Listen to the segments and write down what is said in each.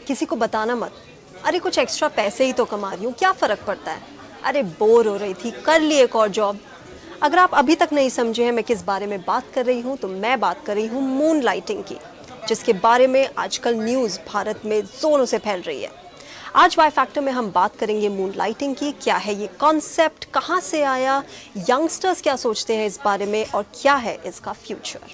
किसी को बताना मत। अरे कुछ एक्स्ट्रा पैसे ही तो कमा रही हूँ, क्या फ़र्क पड़ता है। अरे बोर हो रही थी, कर ली एक और जॉब। अगर आप अभी तक नहीं समझे हैं मैं किस बारे में बात कर रही हूँ, तो मैं बात कर रही हूँ मून लाइटिंग की, जिसके बारे में आजकल न्यूज़ भारत में ज़ोरों से फैल रही है। आज वाई फैक्टर में हम बात करेंगे मून लाइटिंग की। क्या है ये कॉन्सेप्ट, कहाँ से आया, यंगस्टर्स क्या सोचते हैं इस बारे में, और क्या है इसका फ्यूचर।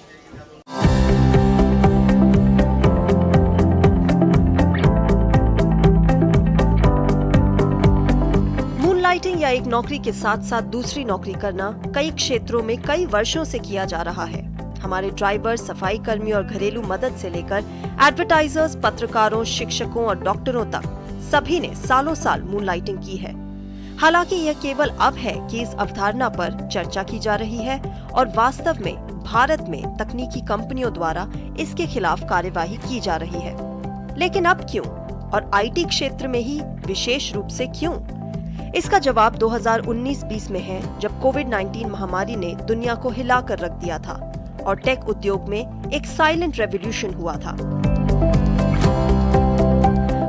लाइटिंग या एक नौकरी के साथ साथ दूसरी नौकरी करना कई क्षेत्रों में कई वर्षों से किया जा रहा है। हमारे ड्राइवर, सफाई कर्मी और घरेलू मदद से लेकर एडवर्टाइजर्स, पत्रकारों, शिक्षकों और डॉक्टरों तक सभी ने सालों साल मून लाइटिंग की है। हालांकि यह केवल अब है कि इस अवधारणा पर चर्चा की जा रही है और वास्तव में भारत में तकनीकी कंपनियों द्वारा इसके खिलाफ कार्यवाही की जा रही है। लेकिन अब क्यों, और आईटी क्षेत्र में ही विशेष रूप से क्यों? इसका जवाब 2019-20 में है, जब कोविड-19 महामारी ने दुनिया को हिलाकर रख दिया था और टेक उद्योग में एक साइलेंट रेवोल्यूशन हुआ था।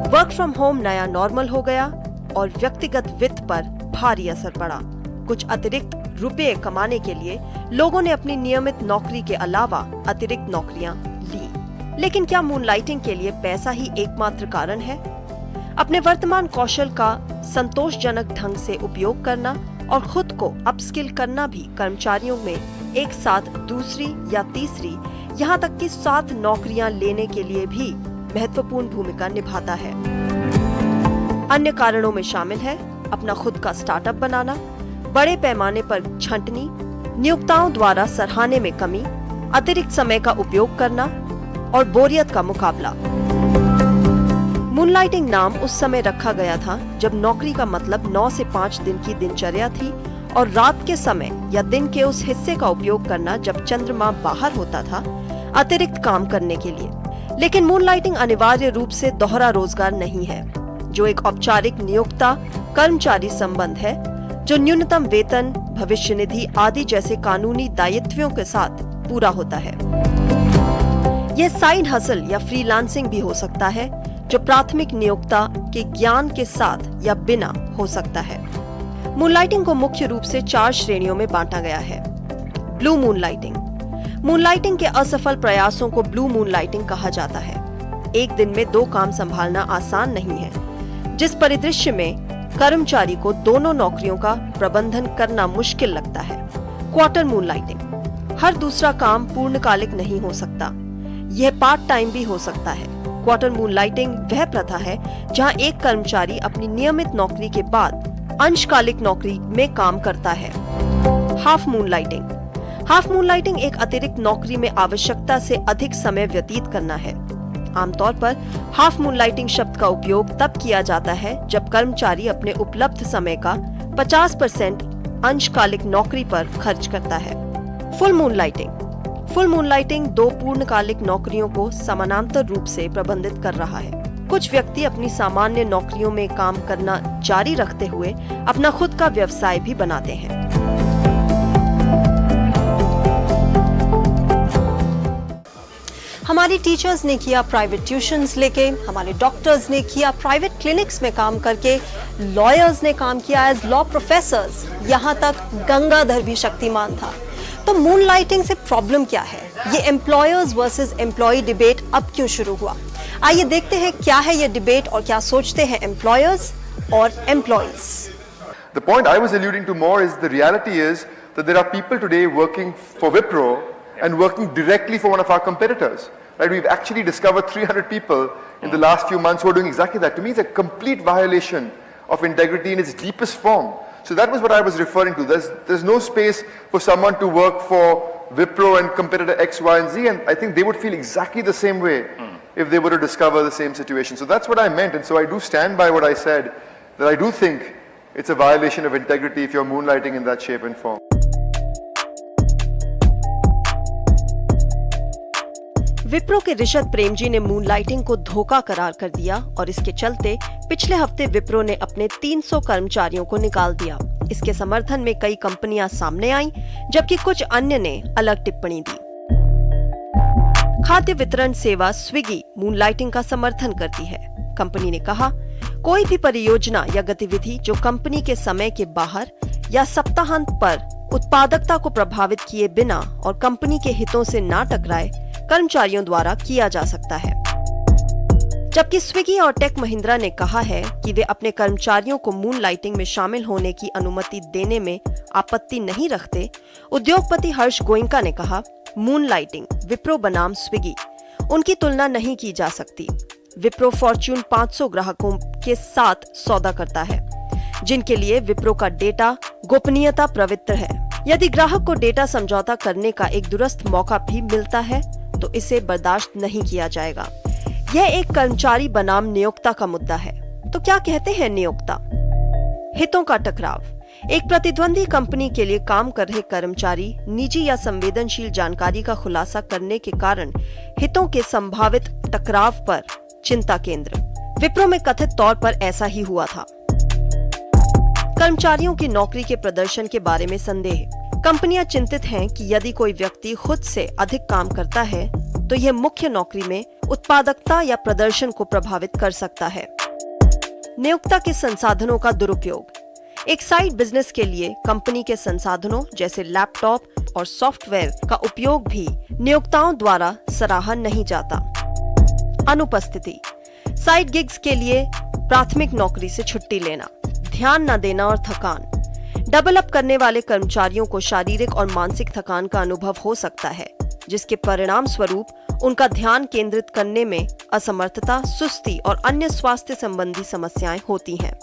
वर्क फ्रॉम होम नया नॉर्मल हो गया और व्यक्तिगत वित्त पर भारी असर पड़ा। कुछ अतिरिक्त रुपए कमाने के लिए लोगों ने अपनी नियमित नौकरी के अलावा अतिरिक्त नौकरियां ली। लेकिन क्या मून लाइटिंग के लिए पैसा ही एकमात्र कारण है? अपने वर्तमान कौशल का संतोषजनक ढंग से उपयोग करना और खुद को अपस्किल करना भी कर्मचारियों में एक साथ दूसरी या तीसरी, यहाँ तक कि 7 नौकरियां लेने के लिए भी महत्वपूर्ण भूमिका निभाता है। अन्य कारणों में शामिल है अपना खुद का स्टार्टअप बनाना, बड़े पैमाने पर छंटनी, नियोक्ताओं द्वारा सराहने में कमी, अतिरिक्त समय का उपयोग करना और बोरियत का मुकाबला। मूनलाइटिंग नाम उस समय रखा गया था जब नौकरी का मतलब 9 से 5 दिन की दिनचर्या थी और रात के समय या दिन के उस हिस्से का उपयोग करना जब चंद्रमा बाहर होता था अतिरिक्त काम करने के लिए। लेकिन मूनलाइटिंग अनिवार्य रूप से दोहरा रोजगार नहीं है, जो एक औपचारिक नियोक्ता कर्मचारी संबंध है जो न्यूनतम वेतन, भविष्य निधि आदि जैसे कानूनी दायित्वों के साथ पूरा होता है। यह साइड हसल या फ्रीलांसिंग भी हो सकता है, जो प्राथमिक नियोक्ता के ज्ञान के साथ या बिना हो सकता है। मूनलाइटिंग को मुख्य रूप से 4 श्रेणियों में बांटा गया है। Blue moonlighting. मूनलाइटिंग के असफल प्रयासों को ब्लू मूनलाइटिंग कहा जाता है। एक दिन में 2 काम संभालना आसान नहीं है, जिस परिदृश्य में कर्मचारी को दोनों नौकरियों का प्रबंधन करना मुश्किल लगता है। Quarter moonlighting. हर दूसरा काम पूर्णकालिक नहीं हो सकता, यह पार्ट टाइम भी हो सकता है। क्वार्टर मूनलाइटिंग वह प्रथा है जहां एक कर्मचारी अपनी नियमित नौकरी के बाद अंशकालिक नौकरी में काम करता है। Half moonlighting. हाफ मूनलाइटिंग एक अतिरिक्त नौकरी में आवश्यकता से अधिक समय व्यतीत करना है। आमतौर पर हाफ मूनलाइटिंग शब्द का उपयोग तब किया जाता है जब कर्मचारी अपने उपलब्ध समय का 50% अंशकालिक नौकरी पर खर्च करता है। Full moonlighting. फुल मूनलाइटिंग 2 पूर्णकालिक नौकरियों को समानांतर रूप से प्रबंधित कर रहा है। कुछ व्यक्ति अपनी सामान्य नौकरियों में काम करना जारी रखते हुए अपना खुद का व्यवसाय भी बनाते हैं। हमारी टीचर्स ने किया प्राइवेट ट्यूशंस लेके, हमारे डॉक्टर्स ने किया प्राइवेट क्लिनिक्स में काम करके, लॉयर्स ने काम किया एज लॉ प्रोफेसर्स, यहाँ तक गंगाधर भी शक्तिमान था। तो मूनलाइटिंग से प्रॉब्लम क्या है? ये एम्प्लॉयर्स वर्सेस एम्प्लॉय डिबेट अब क्यों शुरू हुआ? आइए देखते हैं क्या है ये डिबेट और क्या सोचते हैं एम्प्लॉयर्स और employees. The point I was alluding to more is the reality is that there are people today working for Wipro and working directly for one of our competitors. Right? We've actually discovered 300 people in the last few months who are doing exactly that. To me, it's a complete violation of integrity in its deepest form. So that was what I was referring to. There's no space for someone to work for Wipro and competitor X, Y, and Z, and I think they would feel exactly the same way if they were to discover the same situation. So that's what I meant, and so I do stand by what I said, that I do think it's a violation of integrity if you're moonlighting in that shape and form. Wipro के ऋषभ प्रेमजी ने moonlighting को धोखा करार कर दिया और इसके चलते पिछले हफ्ते विप्रो ने अपने 300 कर्मचारियों को निकाल दिया। इसके समर्थन में कई कंपनियां सामने आईं, जबकि कुछ अन्य ने अलग टिप्पणी दी। खाद्य वितरण सेवा स्विगी मूनलाइटिंग का समर्थन करती है। कंपनी ने कहा, कोई भी परियोजना या गतिविधि जो कंपनी के समय के बाहर या सप्ताहांत पर उत्पादकता को प्रभावित किए बिना और कंपनी के हितों से ना टकराए, कर्मचारियों द्वारा किया जा सकता है। जबकि स्विगी और टेक महिंद्रा ने कहा है कि वे अपने कर्मचारियों को मून लाइटिंग में शामिल होने की अनुमति देने में आपत्ति नहीं रखते, उद्योगपति हर्ष गोयनका ने कहा, मून लाइटिंग, विप्रो बनाम स्विगी, उनकी तुलना नहीं की जा सकती। विप्रो फॉर्च्यून 500 ग्राहकों के साथ सौदा करता है, जिनके लिए विप्रो का डेटा गोपनीयता पवित्र है। यदि ग्राहक को डेटा समझौता करने का एक दुरुस्त मौका भी मिलता है तो इसे बर्दाश्त नहीं किया जाएगा। यह एक कर्मचारी बनाम नियोक्ता का मुद्दा है। तो क्या कहते हैं नियोक्ता? हितों का टकराव। एक प्रतिद्वंदी कंपनी के लिए काम कर रहे कर्मचारी निजी या संवेदनशील जानकारी का खुलासा करने के कारण हितों के संभावित टकराव पर चिंता केंद्र। विप्रो में कथित तौर पर ऐसा ही हुआ था। कर्मचारियों की नौकरी के प्रदर्शन के बारे में संदेह। कंपनियां चिंतित हैं कि यदि कोई व्यक्ति खुद से अधिक काम करता है तो यह मुख्य नौकरी में उत्पादकता या प्रदर्शन को प्रभावित कर सकता है। नियोक्ता के संसाधनों का दुरुपयोग। एक साइड बिजनेस के लिए कंपनी के संसाधनों जैसे लैपटॉप और सॉफ्टवेयर का उपयोग भी नियोक्ताओं द्वारा सराहा नहीं जाता। अनुपस्थिति। साइड गिग्स के लिए प्राथमिक नौकरी से छुट्टी लेना, ध्यान न देना और थकान। डबल अप करने वाले कर्मचारियों को शारीरिक और मानसिक थकान का अनुभव हो सकता है, जिसके परिणाम स्वरूप उनका ध्यान केंद्रित करने में असमर्थता, सुस्ती और अन्य स्वास्थ्य संबंधी समस्याएं होती हैं।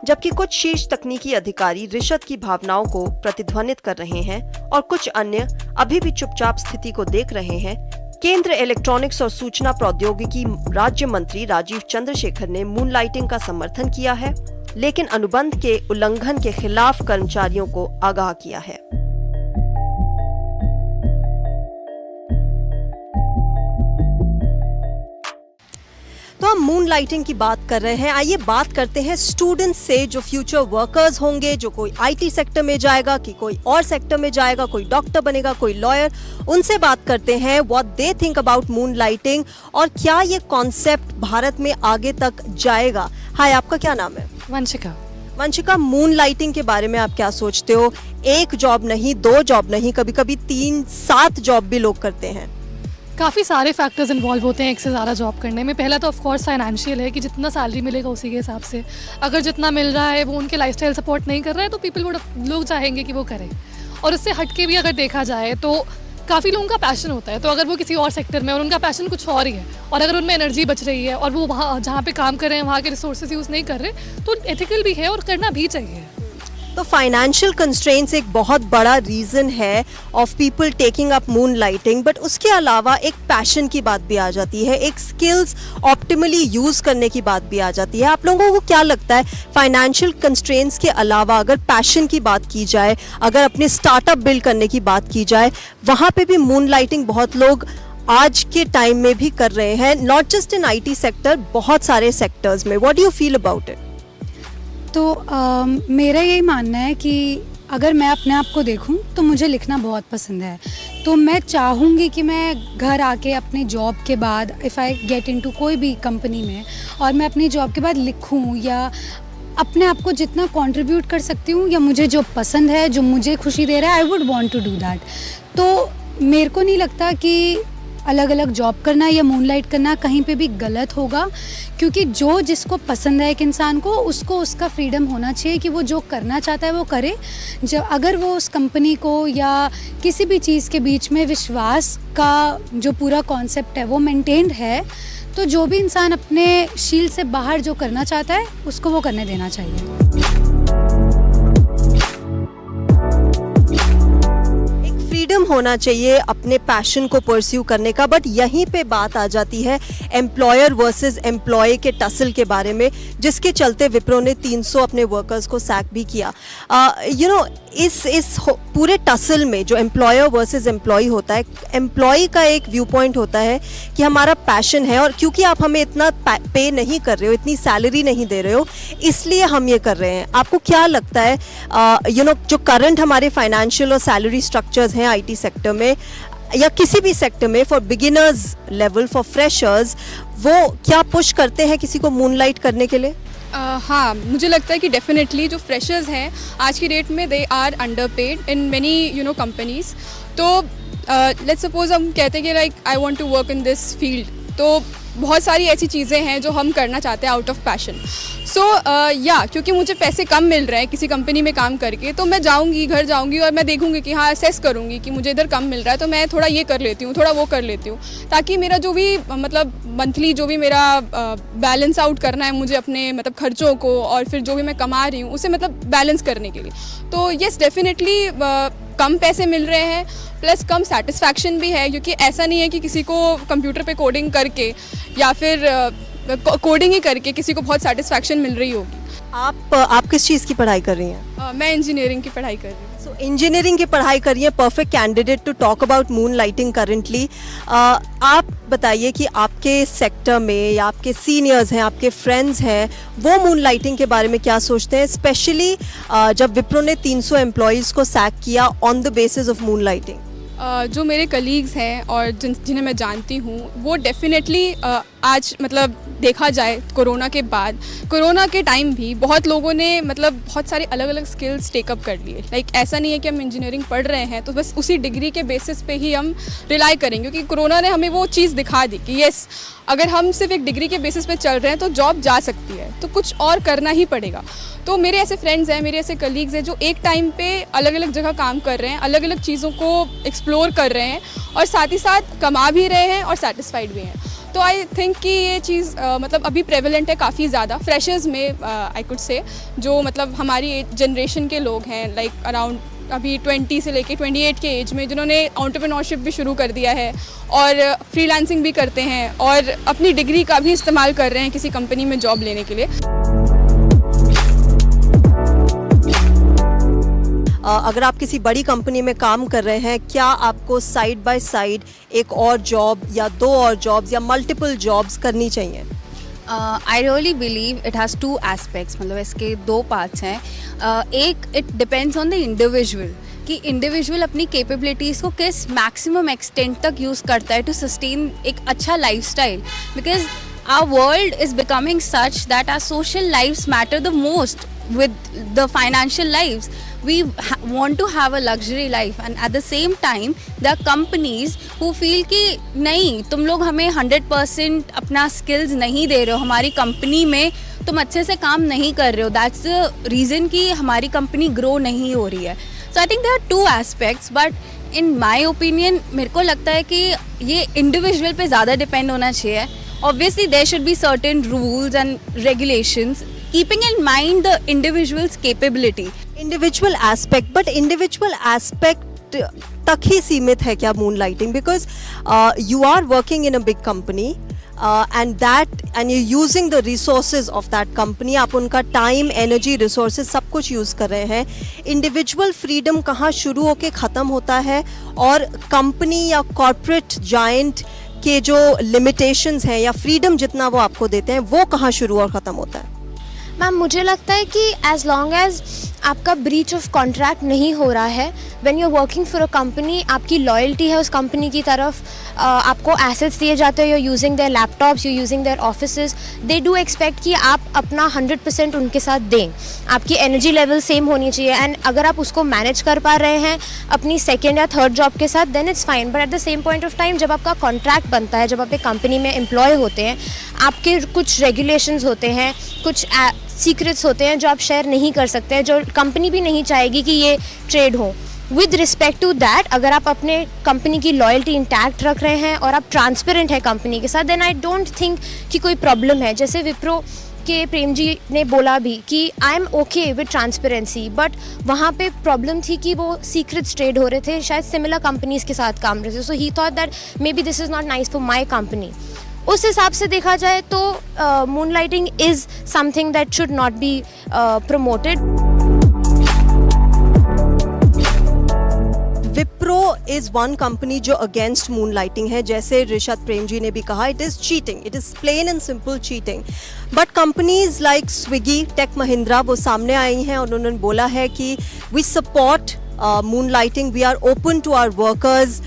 जबकि कुछ शीर्ष तकनीकी अधिकारी रिश्वत की भावनाओं को प्रतिध्वनित कर रहे हैं और कुछ अन्य अभी भी चुपचाप स्थिति को देख रहे हैं। केंद्र इलेक्ट्रॉनिक्स और सूचना प्रौद्योगिकी राज्य मंत्री राजीव चंद्रशेखर ने मून लाइटिंग का समर्थन किया है, लेकिन अनुबंध के उल्लंघन के खिलाफ कर्मचारियों को आगाह किया है। तो हम मून लाइटिंग की बात कर रहे हैं। आइए बात करते हैं स्टूडेंट्स से, जो फ्यूचर वर्कर्स होंगे, जो कोई आईटी सेक्टर में जाएगा, कि कोई और सेक्टर में जाएगा, कोई डॉक्टर बनेगा, कोई लॉयर। उनसे बात करते हैं what they think about moon lighting और क्या ये कॉन्सेप्ट भारत में आगे तक जाएगा। हाय, आपका क्या नाम है? वंशिका। वंशिका, मून लाइटिंग के बारे में आप क्या सोचते हो? एक जॉब नहीं, दो जॉब नहीं, कभी कभी 3-7 जॉब भी लोग करते हैं। काफ़ी सारे फैक्टर्स इन्वॉल्व होते हैं एक से ज़्यादा जॉब करने में। पहला तो ऑफ कोर्स फाइनेंशियल है कि जितना सैलरी मिलेगा उसी के हिसाब से, अगर जितना मिल रहा है वो उनके लाइफस्टाइल सपोर्ट नहीं कर रहा है तो लोग चाहेंगे कि वो करें। और उससे हटके भी अगर देखा जाए तो काफ़ी लोगों का पैशन होता है, तो अगर वो किसी और सेक्टर में और उनका पैशन कुछ और ही है और अगर उनमें एनर्जी बच रही है और वो वहाँ जहाँ पे काम कर रहे हैं वहाँ के रिसोर्सेज यूज़ नहीं कर रहे तो एथिकल भी है और करना भी चाहिए। तो फाइनेंशियल कंस्ट्रेंट्स एक बहुत बड़ा रीजन है of people taking up moon lighting, but उसके अलावा एक पैशन की बात भी आ जाती है, एक स्किल्स ऑप्टिमली यूज करने की बात भी आ जाती है। आप लोगों को क्या लगता है, फाइनेंशियल कंस्ट्रेंट्स के अलावा अगर पैशन की बात की जाए, अगर अपने स्टार्टअप बिल्ड करने की बात की जाए, वहाँ पे भी मून लाइटिंग बहुत लोग आज के टाइम में भी कर रहे हैं, not just in IT sector, बहुत सारे सेक्टर्स में। What do you feel about it? तो मेरा यही मानना है कि अगर मैं अपने आप को देखूं तो मुझे लिखना बहुत पसंद है। तो मैं चाहूँगी कि मैं घर आके अपने जॉब के बाद इफ़ आई गेट इनटू कोई भी कंपनी में और मैं अपनी जॉब के बाद लिखूं या अपने आप को जितना कंट्रीब्यूट कर सकती हूँ या मुझे जो पसंद है, जो मुझे खुशी दे रहा है, I would want to do that. तो मेरे को नहीं लगता कि अलग अलग जॉब करना या मूनलाइट करना कहीं पे भी गलत होगा, क्योंकि जो जिसको पसंद है एक इंसान को, उसको उसका फ्रीडम होना चाहिए कि वो जो करना चाहता है वो करे। जब अगर वो उस कंपनी को या किसी भी चीज़ के बीच में विश्वास का जो पूरा कॉन्सेप्ट है वो मेंटेन्ड है, तो जो भी इंसान अपने शील्ड से बाहर जो करना चाहता है उसको वो करने देना चाहिए। फ्रीडम होना चाहिए अपने पैशन को परस्यू करने का, बट यहीं पे बात आ जाती है एम्प्लॉयर वर्सेस एम्प्लॉय के टसल के बारे में, जिसके चलते विप्रो ने 300 अपने वर्कर्स को सैक भी किया। इस पूरे टसल में जो एम्प्लॉयर वर्सेस एम्प्लॉय होता है, एम्प्लॉय का एक व्यू पॉइंट होता है कि हमारा पैशन है और क्योंकि आप हमें इतना पे नहीं कर रहे हो, इतनी सैलरी नहीं दे रहे हो, इसलिए हम ये कर रहे हैं। आपको क्या लगता है जो करंट हमारे फाइनेंशियल और सैलरी स्ट्रक्चर्स हैं आईटी सेक्टर में, या किसी भी सेक्टर में for beginners level, for freshers, वो क्या पुश करते हैं किसी को मूनलाइट करने के लिए? हाँ, मुझे लगता है कि डेफिनेटली जो फ्रेशर्स हैं आज की डेट में they are underpaid in many companies. तो लेट्स सपोज हम कहते हैं कि like I want to work in this field, तो बहुत सारी ऐसी चीज़ें हैं जो हम करना चाहते हैं आउट ऑफ पैशन। सो क्योंकि मुझे पैसे कम मिल रहे हैं किसी कंपनी में काम करके, तो मैं जाऊंगी, घर जाऊंगी और मैं देखूंगी कि हाँ, असेस करूंगी कि मुझे इधर कम मिल रहा है तो मैं थोड़ा ये कर लेती हूँ, थोड़ा वो कर लेती हूँ, ताकि मेरा जो भी मतलब मंथली जो भी मेरा बैलेंस आउट करना है मुझे अपने मतलब खर्चों को और फिर जो भी मैं कमा रही हूँ उसे मतलब बैलेंस करने के लिए। तो येस, डेफिनेटली कम पैसे मिल रहे हैं प्लस कम सेटिस्फैक्शन भी है, क्योंकि ऐसा नहीं है कि किसी को कंप्यूटर पे कोडिंग करके या फिर कोडिंग ही करके किसी को बहुत सेटिस्फैक्शन मिल रही होगी। आप किस चीज़ की पढ़ाई कर रही हैं? मैं इंजीनियरिंग की पढ़ाई कर रही हूँ। सो इंजीनियरिंग की पढ़ाई कर रही है, perfect candidate to talk about moonlighting currently. आप बताइए कि आपके सेक्टर में या आपके सीनियर्स हैं, आपके फ्रेंड्स हैं, वो मून लाइटिंग के बारे में क्या सोचते हैं, स्पेशली जब विप्रो ने 300 एम्प्लॉयज़ को सैक किया on the basis of moon lighting? जो मेरे कलीग्स हैं और जिन्हें मैं जानती हूँ वो डेफिनेटली आज मतलब देखा जाए कोरोना के बाद, कोरोना के टाइम भी बहुत लोगों ने मतलब बहुत सारे अलग अलग स्किल्स टेकअप कर लिए। लाइक ऐसा नहीं है कि हम इंजीनियरिंग पढ़ रहे हैं तो बस उसी डिग्री के बेसिस पे ही हम रिलाई करेंगे, क्योंकि कोरोना ने हमें वो चीज़ दिखा दी कि येस, अगर हम सिर्फ एक डिग्री के बेसिस पे चल रहे हैं तो जॉब जा सकती है, तो कुछ और करना ही पड़ेगा। तो मेरे ऐसे फ्रेंड्स हैं, मेरे ऐसे कलीग्स हैं जो एक टाइम पे अलग अलग जगह काम कर रहे हैं, अलग अलग चीज़ों को एक्सप्लोर कर रहे हैं और साथ ही साथ कमा भी रहे हैं और सेटिस्फाइड भी हैं। तो आई थिंक कि ये चीज़ मतलब अभी प्रेवलेंट है काफ़ी ज़्यादा फ्रेशर्स में, आई कुड से, जो मतलब हमारी जनरेशन के लोग हैं, लाइक अराउंड अभी 20 से लेके 28 के एज में, जिन्होंने एंटरप्रेन्योरशिप भी शुरू कर दिया है और फ्रीलांसिंग भी करते हैं और अपनी डिग्री का भी इस्तेमाल कर रहे हैं किसी कंपनी में जॉब लेने के लिए। अगर आप किसी बड़ी कंपनी में काम कर रहे हैं, क्या आपको साइड बाय साइड एक और जॉब या 2 और जॉब्स या मल्टीपल जॉब्स करनी चाहिए? I really believe it has 2 aspects, मतलब इसके 2 पार्ट्स हैं। एक, it depends on the individual कि इंडिविजुअल अपनी कैपेबिलिटीज़ को किस मैक्सिमम एक्सटेंट तक यूज़ करता है टू सस्टेन एक अच्छा lifestyle, because our world is becoming such that our social lives matter the most with the financial lives. We want to have a luxury life, and at the same time there are companies who feel कि नहीं, तुम लोग हमें 100% अपना skills नहीं दे रहे हो, हमारी कंपनी में तुम अच्छे से काम नहीं कर रहे हो, that's the reason कि हमारी कंपनी grow नहीं हो रही है। So I think there are 2 aspects, but in my opinion मेरे को लगता है कि ये individual पे ज़्यादा depend होना चाहिए। Obviously there should be certain rules and regulations keeping in mind the individual's capability. Individual aspect, but individual aspect तक ही सीमित है क्या moonlighting? Because you are working in a big company and you using the resources of that company, आप उनका time, energy, resources सब कुछ use कर रहे हैं। इंडिविजुअल फ्रीडम कहाँ शुरू होके ख़त्म होता है और कंपनी या कॉर्पोरेट जायंट के जो लिमिटेशंस हैं या फ्रीडम जितना वो आपको देते हैं वो कहाँ शुरू और ख़त्म होता है? मैम, मुझे लगता है कि एज लॉन्ग एज आपका ब्रीच ऑफ कॉन्ट्रैक्ट नहीं हो रहा है, when you are working for a company, आपकी लॉयल्टी है उस कंपनी की तरफ, आपको एसेट्स दिए जाते हैं, you using their laptops, you using their offices, they do expect कि आप अपना 100% उनके साथ दें, आपकी एनर्जी लेवल सेम होनी चाहिए। एंड अगर आप उसको मैनेज कर पा रहे हैं अपनी सेकेंड या थर्ड जॉब के साथ, then it's fine. But at the same point of time जब आपका कॉन्ट्रैक्ट बनता है, जब आप एक कंपनी में एम्प्लॉय होते हैं, आपके कुछ रेगुलेशंस होते हैं, कुछ सीक्रेट्स होते हैं जो आप शेयर नहीं कर सकते हैं, जो कंपनी भी नहीं चाहेगी कि ये ट्रेड हो। विद रिस्पेक्ट टू दैट, अगर आप अपने कंपनी की लॉयल्टी इंटैक्ट रख रहे हैं और आप ट्रांसपेरेंट है कंपनी के साथ, देन आई डोंट थिंक कि कोई प्रॉब्लम है। जैसे विप्रो के प्रेम जी ने बोला भी कि I am okay with transparency, but वहाँ पे प्रॉब्लम थी कि वो सीक्रेट्स ट्रेड हो रहे थे, शायद सिमिलर कंपनीज के साथ काम रहे थे, so he thought that maybe this is not nice for my company. उस हिसाब से देखा जाए तो moonlighting is something that should not be promoted. Wipro is one company जो अगेंस्ट मून लाइटिंग है, जैसे ऋषद प्रेम जी ने भी कहा, it is cheating, it is plain and simple cheating. But companies like Swiggy, Tech Mahindra वो सामने आई हैं और उन्होंने बोला है कि we support moonlighting. We are open to our workers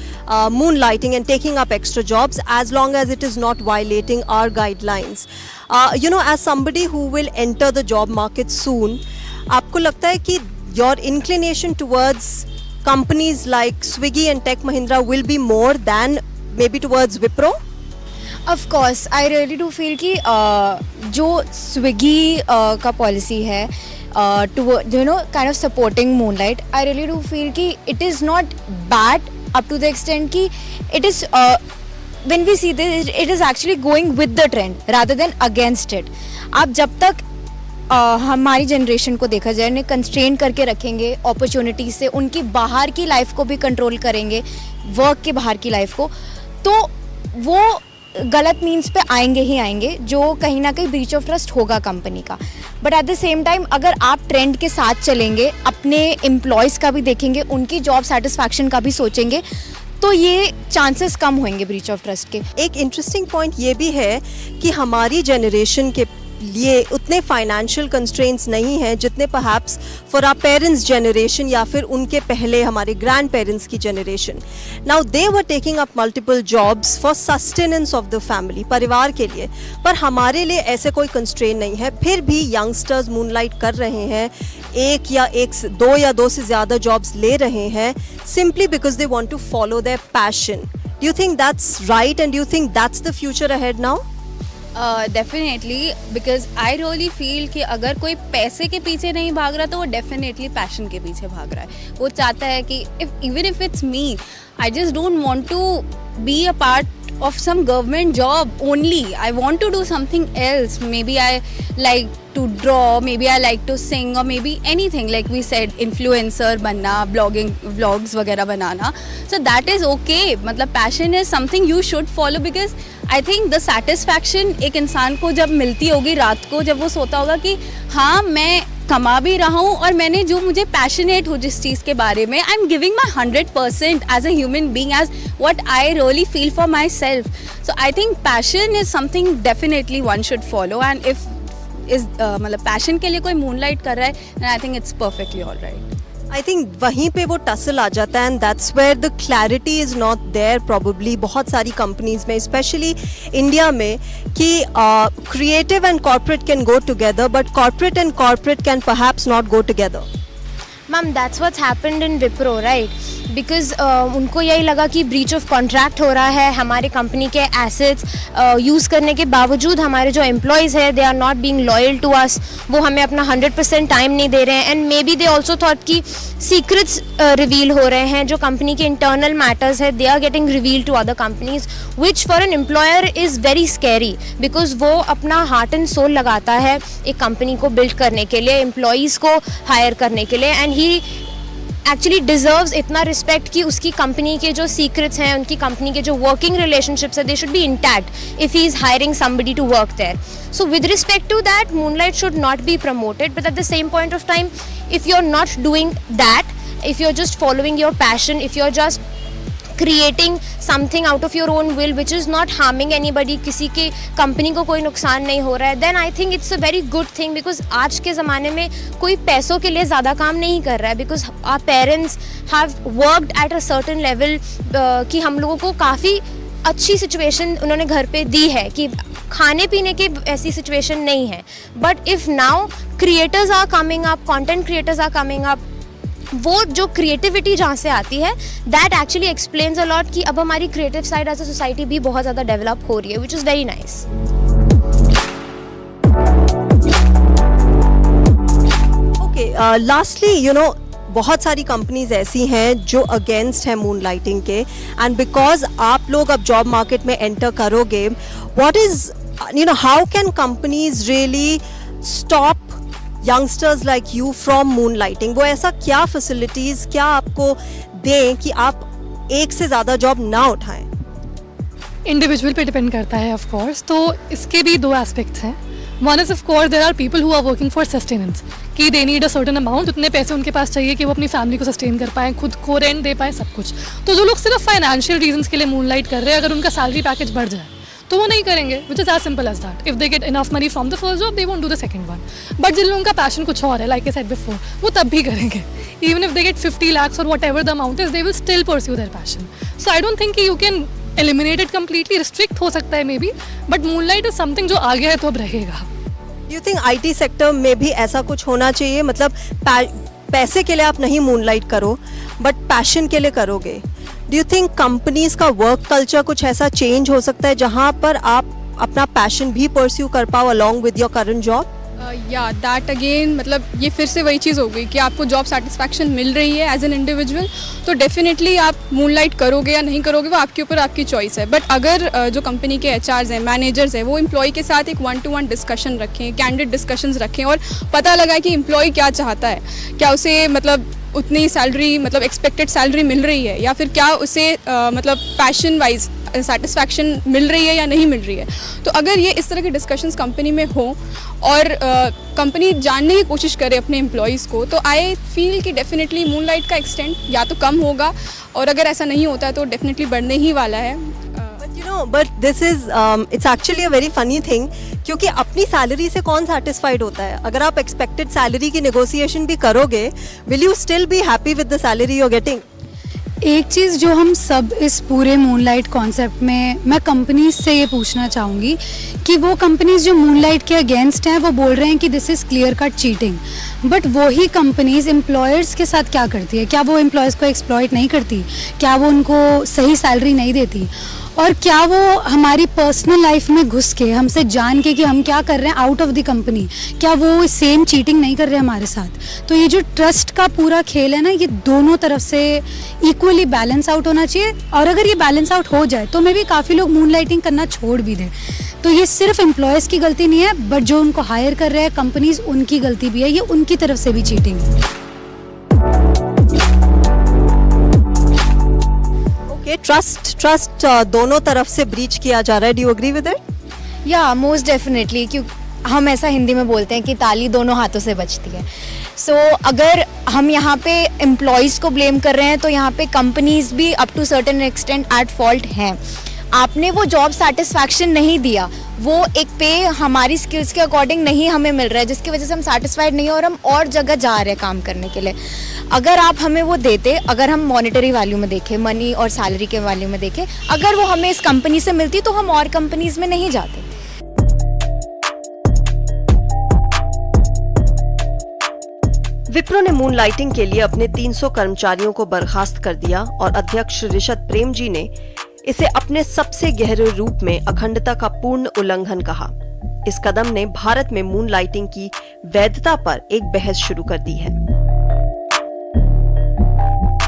moonlighting and taking up extra jobs as long as it is not violating our guidelines. As somebody who will enter the job market soon, आपको लगता है कि your inclination towards companies like Swiggy and Tech Mahindra will be more than maybe towards Wipro? Of course I really do feel कि जो Swiggy का policy है to kind of supporting moonlight, I really do feel कि it is not bad up to the extent कि it is when we see this it is actually going with the trend rather than against it. आप जब तक हमारी generation को देखा जाए, उन्हें कंस्ट्रेन करके रखेंगे अपॉर्चुनिटी से, उनकी बाहर की लाइफ को भी कंट्रोल करेंगे, वर्क के बाहर की लाइफ को, तो वो गलत मीन्स पे आएंगे ही आएंगे, जो कहीं ना कहीं ब्रीच ऑफ ट्रस्ट होगा कंपनी का. But at the same time अगर आप ट्रेंड के साथ चलेंगे, अपने एम्प्लॉयज़ का भी देखेंगे, उनकी जॉब सेटिस्फैक्शन का भी सोचेंगे, तो ये चांसेस कम होंगे ब्रीच ऑफ ट्रस्ट के. एक इंटरेस्टिंग पॉइंट ये भी है कि हमारी जनरेशन के लिए उतने फाइनेंशियल कंस्ट्रेंट्स नहीं हैं जितने perhaps for our parents generation या फिर उनके पहले हमारे ग्रैंड पेरेंट्स की generation. Now they were taking up multiple jobs for sustenance of the family, परिवार के लिए. पर हमारे लिए ऐसे कोई कंस्ट्रेंट नहीं है. फिर भी यंगस्टर्स मूनलाइट कर रहे हैं, दो या दो से ज़्यादा जॉब्स ले रहे हैं, simply because they want to follow their passion. Do you think that's right and do you think that's the future ahead now? Definitely, because I really feel कि अगर कोई पैसे के पीछे नहीं भाग रहा तो वो डेफिनेटली पैशन के पीछे भाग रहा है. वो चाहता है कि even if it's me, I just don't want to be a part of some government job only. I want to do something else. Maybe I like to draw, maybe I like to sing, or maybe anything like we said, influencer बनना, vlogs वगैरह बनाना. So that is okay. मतलब passion is something you should follow because I think the satisfaction एक इंसान को जब मिलती होगी रात को, जब वो सोता होगा कि हाँ मैं कमा भी रहा हूँ और मैंने जो मुझे पैशनेट हूँ जिस चीज़ के बारे में, I am giving my 100% as a human being, as what I really feel for myself. So I think passion is something definitely one should follow. And if is मतलब पैशन के लिए कोई moonlight कर रहा है, then I think it's perfectly all right. I think वहीं पे वो टसल आ जाता है and that's where the clarity is not there probably बहुत सारी कंपनीज में, स्पेशली इंडिया में, कि creative and corporate can go together but corporate and corporate can perhaps not go together. Ma'am that's what's happened in Wipro right, because उनको यही लगा कि breach of contract हो रहा है, हमारे कंपनी के एसेट्स यूज़ करने के बावजूद हमारे जो एम्प्लॉयज़ हैं they are not being loyal to us, वो हमें अपना 100% टाइम नहीं दे रहे हैं. And maybe they also thought कि सीक्रेट्स रिवील हो रहे हैं, जो कंपनी के इंटरनल मैटर्स है they are getting reveal to other companies, which for an employer is very scary, because वो अपना हार्ट एंड सोल लगाता है एक कंपनी को बिल्ड करने के लिए, एम्प्लॉयज़ को हायर करने के लिए, एंड ही एक्चुअली डिजर्व्स इतना रिस्पेक्ट कि उसकी कंपनी के जो सीक्रेट्स हैं, उनकी कंपनी के जो वर्किंग रिलेशनशिप्स है, they should be intact if he is hiring somebody to work there. So with respect to that, moonlight should not be promoted, but at the same point of time if you are not doing that, if you're just following your passion, if you're just creating something out of your own will which is not harming anybody, किसी की company को कोई नुकसान नहीं हो रहा है, then I think it's a very good thing, because आज के ज़माने में कोई पैसों के लिए ज़्यादा काम नहीं कर रहा है, because our parents have worked at a certain level कि हम लोगों को काफ़ी अच्छी सिचुएशन उन्होंने घर पे दी है कि खाने पीने की ऐसी सिचुएशन नहीं है. But if now creators are coming up, content creators are coming up, वो जो क्रिएटिविटी जहाँ से आती है that actually explains a lot कि अब हमारी creative side as a society भी बहुत ज़्यादा डेवलप हो रही है, which is very nice. Okay, lastly बहुत सारी कंपनीज ऐसी हैं जो अगेंस्ट है मूनलाइटिंग के, एंड बिकॉज आप लोग अब जॉब मार्केट में एंटर करोगे, what is how can companies really stop youngsters like you from moonlighting? वो ऐसा क्या फैसिलिटीज़ क्या आपको दें कि आप एक से ज़्यादा जॉब ना उठाएं? इंडिविजुअल पे डिपेंड करता है ऑफ कोर्स. तो इसके भी दो एस्पेक्ट्स हैं. One is of course there are people who are working for sustenance, कि they need a certain amount, उतने पैसे उनके पास चाहिए कि वो अपनी फैमिली को सस्टेन कर पाएँ, खुद को रेंट दे पाएँ, सब कुछ. तो जो लोग सिर्फ फाइनेंशियल रीजंस के लिए मूनलाइट कर रहे हैं, अगर उनका सैलरी पैकेज बढ़ जाए तो वो नहीं करेंगे, which is as simple as that. If they get enough money from the first job, they won't do the second one. But जिन लोगों का पैशन कुछ और है, लाइक आई सेड बिफोर, वो तब भी करेंगे. Even if they gate 50 lakhs or whatever the amount is, they will still pursue their passion. So I don't think you can eliminate it completely. Restrict हो सकता है maybe, but moonlight is something जो आ गया है तो अब रहेगा. You think IT sector में भी ऐसा कुछ होना चाहिए, मतलब पैसे के लिए आप नहीं मूनलाइट करो बट पैशन के लिए करोगे. डू यू थिंक कंपनीज का वर्क कल्चर कुछ ऐसा चेंज हो सकता है जहां पर आप अपना पैशन भी परस्यू कर पाओ along with your current job? या दैट अगेन, मतलब ये फिर से वही चीज़ हो गई कि आपको जॉब सेटिस्फैक्शन मिल रही है एज एन इंडिविजुअल, तो डेफिनेटली आप मूनलाइट करोगे या नहीं करोगे वो आपके ऊपर, आपकी चॉइस है. बट अगर जो कंपनी के HRs हैं, मैनेजर्स हैं, वो एम्प्लॉय के साथ एक 1-to-1 डिस्कशन रखें, कैंडिड डिस्कशंस रखें और पता लगाए कि एम्प्लॉय क्या चाहता है, क्या उसे मतलब उतनी सैलरी, मतलब एक्सपेक्टेड सैलरी मिल रही है, या फिर क्या उसे मतलब पैशन वाइज सेटिस्फैक्शन मिल रही है या नहीं मिल रही है. तो अगर ये इस तरह के डिस्कशंस कंपनी में हो और कंपनी जानने की कोशिश करे अपने एम्प्लॉयज़ को, तो आई फील कि डेफिनेटली मूनलाइट का एक्सटेंट या तो कम होगा, और अगर ऐसा नहीं होता है तो डेफिनेटली बढ़ने ही वाला है. But this is it's actually a very funny thing, क्योंकि अपनी सैलरी से कौन सेटिस्फाइड होता है? अगर आप एक्सपेक्टेड सैलरी की नेगोशिएशन भी करोगे, will you still be happy with the salary you are getting? एक चीज़ जो हम सब इस पूरे मूनलाइट कॉन्सेप्ट में, मैं कंपनीज से ये पूछना चाहूँगी कि वो कंपनीज जो मूनलाइट के अगेंस्ट हैं वो बोल रहे हैं कि this is clear cut cheating, but वही कंपनीज एम्प्लॉयर्स के साथ क्या करती है? क्या वो एम्प्लॉयर्स को एक्सप्लॉइट नहीं करती? क्या वो उनको सही सैलरी नहीं देती? और क्या वो हमारी पर्सनल लाइफ में घुस के हमसे जान के कि हम क्या कर रहे हैं आउट ऑफ द कंपनी, क्या वो सेम चीटिंग नहीं कर रहे हमारे साथ? तो ये जो ट्रस्ट का पूरा खेल है ना, ये दोनों तरफ से इक्वली बैलेंस आउट होना चाहिए. और अगर ये बैलेंस आउट हो जाए तो मे भी काफ़ी लोग मूनलाइटिंग करना छोड़ भी दें. तो ये सिर्फ एम्प्लॉयज़ की गलती नहीं है, बट जो उनको हायर कर रहे हैं कंपनीज, उनकी गलती भी है. ये उनकी तरफ से भी चीटिंग है. ट्रस्ट दोनों तरफ से ब्रीच किया जा रहा है. Do you agree with it? या मोस्ट डेफिनेटली, क्योंकि हम ऐसा हिंदी में बोलते हैं कि ताली दोनों हाथों से बजती है. सो अगर हम यहाँ पे एम्प्लॉयज़ को ब्लेम कर रहे हैं तो यहाँ पे कंपनीज भी up to certain extent at fault हैं. आपने वो जॉब सेटिस्फैक्शन नहीं दिया, वो एक पे हमारी स्किल्स के अकॉर्डिंग नहीं हमें मिल रहा है, जिसकी वजह से हम सेटिस्फाइड नहीं है और हम और जगह जा रहे हैं काम करने के लिए. अगर आप हमें वो देते, अगर हम मॉनेटरी वैल्यू में देखें, मनी और सैलरी के वैल्यू में देखें, अगर वो हमें इस कंपनी से मिलती तो हम और कंपनीज में नहीं जाते. विप्रो ने मूनलाइटिंग के लिए अपने 300 कर्मचारियों को बर्खास्त कर दिया और अध्यक्ष ऋषभ प्रेम जी ने इसे अपने सबसे गहरे रूप में अखंडता का पूर्ण उल्लंघन कहा. इस कदम ने भारत में मूनलाइटिंग की वैधता पर एक बहस शुरू कर दी है.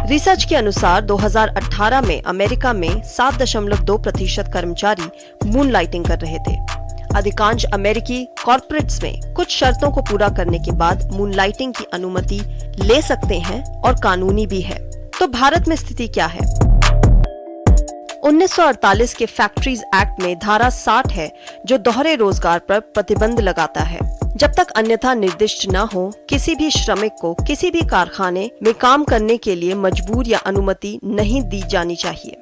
रिसर्च के अनुसार 2018 में अमेरिका में 7.2% कर्मचारी मूनलाइटिंग कर रहे थे. अधिकांश अमेरिकी कॉर्पोरेट्स में कुछ शर्तों को पूरा करने के बाद मूनलाइटिंग की अनुमति ले सकते हैं और कानूनी भी है. तो भारत में स्थिति क्या है? 1948 के फैक्ट्रीज एक्ट में धारा 60 है जो दोहरे रोजगार पर प्रतिबंध लगाता है. जब तक अन्यथा निर्दिष्ट न हो, किसी भी श्रमिक को किसी भी कारखाने में काम करने के लिए मजबूर या अनुमति नहीं दी जानी चाहिए.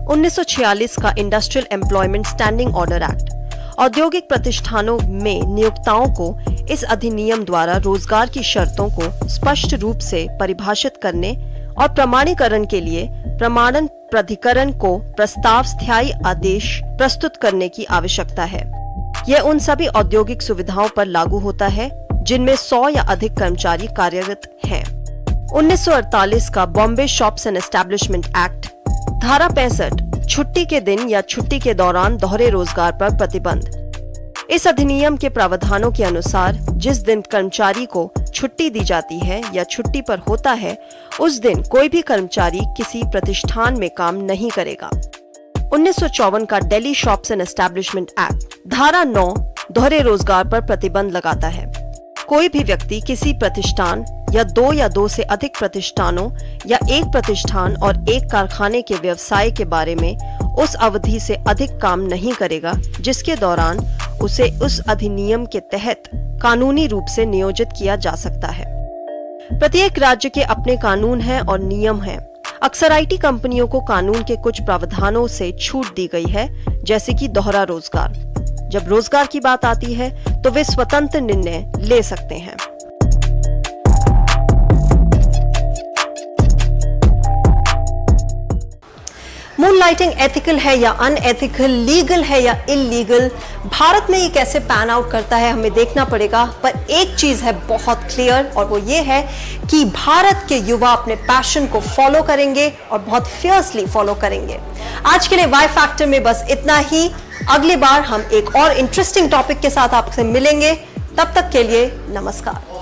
1946 का industrial employment standing order act औद्योगिक प्रतिष्ठानों में नियोक्ताओं को इस अधिनियम द्वारा रोजगार की शर्तों को स्पष्ट रूप से परिभाषित करने और प्रमाणीकरण के लिए प्रमाणन प्राधिकरण को प्रस्ताव स्थायी आदेश प्रस्तुत करने की आवश्यकता है. यह उन सभी औद्योगिक सुविधाओं पर लागू होता है जिनमें 100 या अधिक कर्मचारी कार्यरत हैं. 1948 का Bombay shops and establishment act धारा 65 छुट्टी के दिन या छुट्टी के दौरान दोहरे रोजगार पर प्रतिबंध. इस अधिनियम के प्रावधानों के अनुसार जिस दिन कर्मचारी को छुट्टी दी जाती है या छुट्टी पर होता है, उस दिन कोई भी कर्मचारी किसी प्रतिष्ठान में काम नहीं करेगा. 1954 का Delhi shops and establishment act धारा 9 दोहरे रोजगार पर प्रतिबंध लगाता है. कोई भी व्यक्ति किसी प्रतिष्ठान या दो से अधिक प्रतिष्ठानों या एक प्रतिष्ठान और एक कारखाने के व्यवसाय के बारे में उस अवधि से अधिक काम नहीं करेगा जिसके दौरान उसे उस अधिनियम के तहत कानूनी रूप से नियोजित किया जा सकता है. प्रत्येक राज्य के अपने कानून हैं और नियम हैं. अक्सर आईटी कंपनियों को कानून के कुछ प्रावधानों से छूट दी गई है, जैसे कि दोहरा रोजगार। जब रोजगार की बात आती है तो वे स्वतंत्र निर्णय ले सकते हैं। मूनलाइटिंग एथिकल है या अनएथिकल, लीगल है या इलीगल, भारत में ये कैसे पैन आउट करता है हमें देखना पड़ेगा। पर एक चीज है बहुत क्लियर, और वो ये है कि भारत के युवा अपने पैशन को फॉलो करेंगे और बहुत फियर्सली फॉलो करेंगे। आज के लिए वाई फैक्टर में बस इतना ही। अगली बार हम एक और इंटरेस्टिंग टॉपिक के साथ आपसे मिलेंगे। तब तक के लिए नमस्कार।